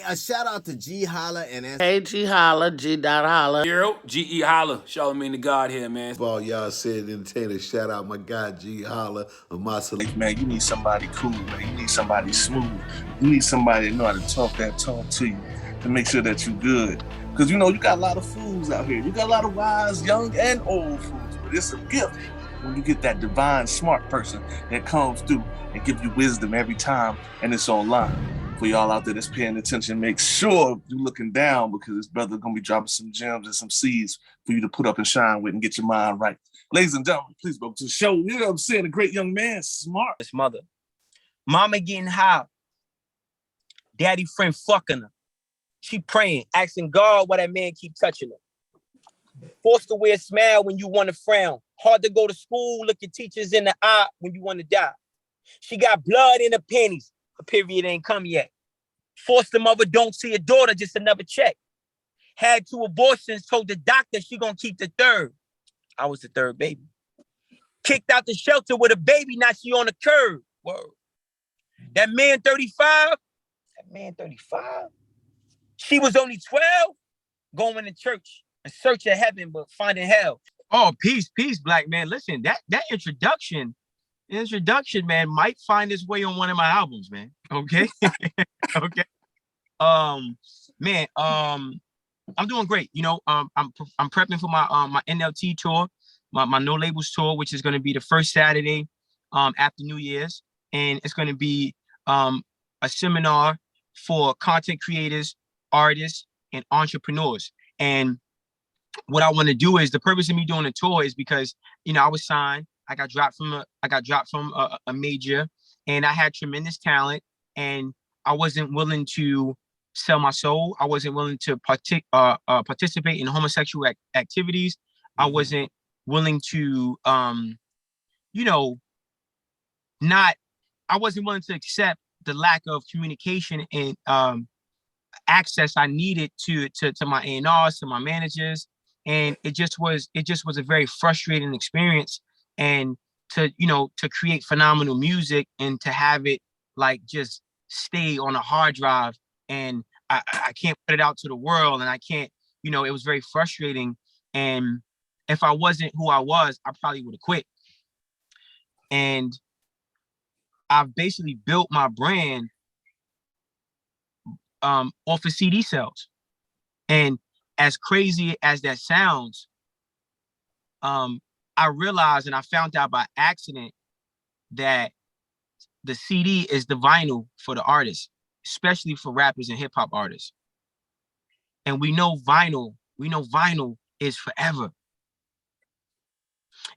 A shout out to Ge.Holla and Hey, GeHolla, G.Holla. Ge.Holla, Charlamagne the God here, man. All y'all said entertainer, shout out my guy Ge.Holla of MycelebrityLife. Man, you need somebody cool, man. You need somebody smooth. You need somebody to know how to talk that talk to you to make sure that you're good. Because you know you got a lot of fools out here. You got a lot of wise, young, and old fools. But it's a gift when you get that divine, smart person that comes through and give you wisdom every time, and it's online. For y'all out there that's paying attention, make sure you're looking down because this brother's gonna be dropping some gems and some seeds for you to put up and shine with and get your mind right. Ladies and gentlemen, please welcome to the show. You know what I'm saying? A great young man, smart. His mother. Mama getting high. Daddy friend fucking her. She praying, asking God why that man keep touching her. Forced to wear a smile when you want to frown. Hard to go to school, look at teachers in the eye when you want to die. She got blood in her panties. Her period ain't come yet. Forced the mother don't see a daughter, just another check. Had 2 abortions, told the doctor she gonna keep the 3rd. I was the 3rd baby. Kicked out the shelter with a baby, now she on the curb. Word. That man 35, she was only 12, going to church in search of heaven, but finding hell. Oh, peace, black man. Listen, that introduction, man, might find its way on one of my albums, man. Okay. Okay. Man, I'm doing great. You know, I'm prepping for my NLT tour, my No Labels tour, which is going to be the first Saturday after New Year's, and it's going to be a seminar for content creators, artists, and entrepreneurs. And what I want to do is, the purpose of me doing a tour is because, you know, I was signed, I got dropped from a major, and I had tremendous talent, and I wasn't willing to sell my soul. I wasn't willing to participate in homosexual activities. I wasn't willing to, you know, I wasn't willing to accept the lack of communication and access I needed to my A&Rs, to my managers. And it just was a very frustrating experience. And to create phenomenal music and to have it like just stay on a hard drive, and I can't put it out to the world, and I can't, it was very frustrating. And if I wasn't who I was, I probably would have quit. And I've basically built my brand off of CD sales. And as crazy as that sounds, I realized, and I found out by accident, that the CD is the vinyl for the artists, especially for rappers and hip hop artists. And we know vinyl is forever.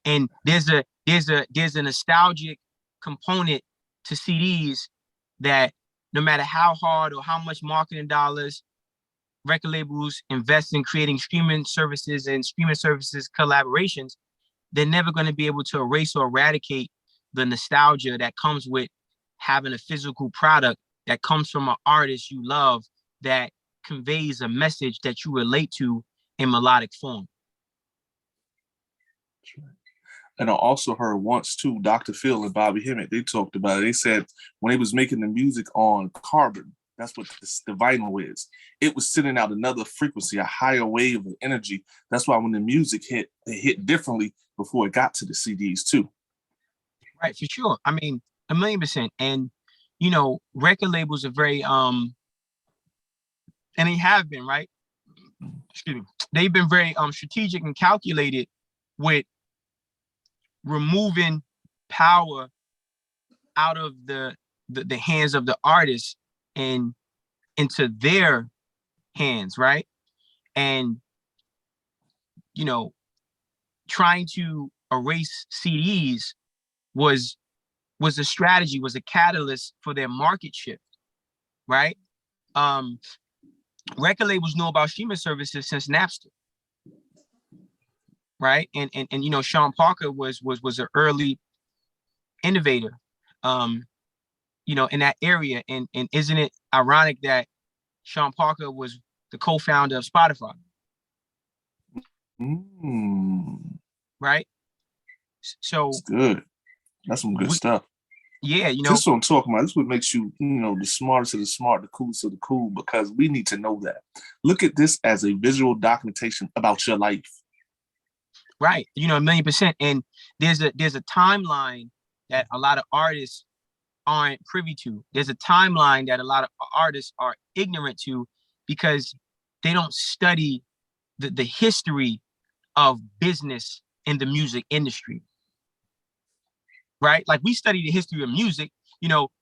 And there's a nostalgic component to CDs that no matter how hard or how much marketing dollars record labels invest in creating streaming services and collaborations, they're never going to be able to erase or eradicate the nostalgia that comes with having a physical product that comes from an artist you love, that conveys a message that you relate to in melodic form. And I also heard once too, Dr. Phil and Bobby Hemmett, they talked about it. They said when they was making the music on carbon, that's what the vinyl is. It was sending out another frequency, a higher wave of energy. That's why when the music hit, it hit differently before it got to the CDs too. Right, for sure. I mean, 1,000,000%. And, record labels are very, and they have been, right? Excuse me. They've been very strategic and calculated with removing power out of the hands of the artist and into their hands, right? And trying to erase CDs was a strategy, was a catalyst for their market shift, right? Record labels know about streaming services since Napster, right? And Sean Parker was an early innovator, in that area. And isn't it ironic that Sean Parker was the co-founder of Spotify? Mm. Right? So that's good. That's some good stuff. Yeah, you know. This is what I'm talking about. This is what makes you, the smartest of the smart, the coolest of the cool, because we need to know that. Look at this as a visual documentation about your life. Right. 1,000,000%. And there's a timeline that a lot of artists aren't privy to. There's a timeline that a lot of artists are ignorant to because they don't study the history of business in the music industry. Right? Like we study the history of music.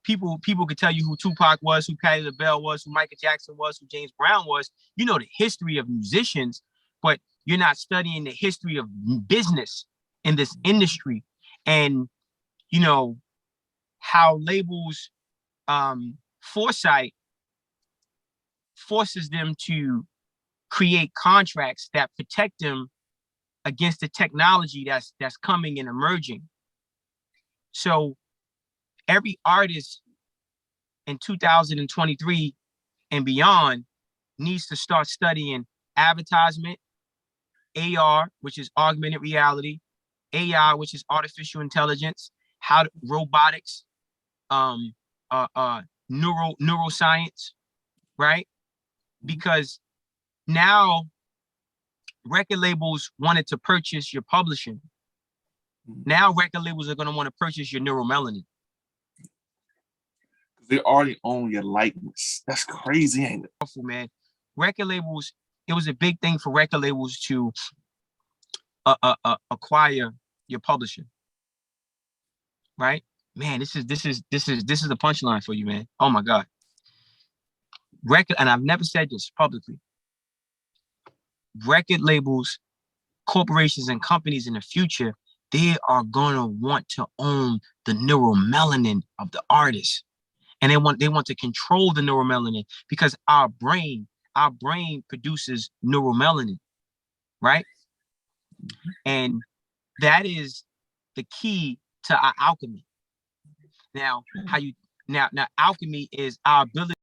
People could tell you who Tupac was, who Patti LaBelle was, who Michael Jackson was, who James Brown was. The history of musicians, but you're not studying the history of business in this industry. And, how labels foresight forces them to create contracts that protect them against the technology that's coming and emerging. So every artist in 2023 and beyond needs to start studying advertisement, AR, which is augmented reality, AI, which is artificial intelligence, robotics, neuroscience, right? Because now record labels wanted to purchase your publishing. Now record labels are going to want to purchase your neuromelanin. They already own your likeness. That's crazy, ain't it? Man, record labels, it was a big thing for record labels to acquire your publishing. Right? Man, this is the punchline for you, man. Oh my God. And I've never said this publicly. Record labels, corporations, and companies in the future, they are gonna want to own the neuromelanin of the artist. And they want to control the neuromelanin because our brain produces neuromelanin, right? And that is the key to our alchemy. Now, now alchemy is our ability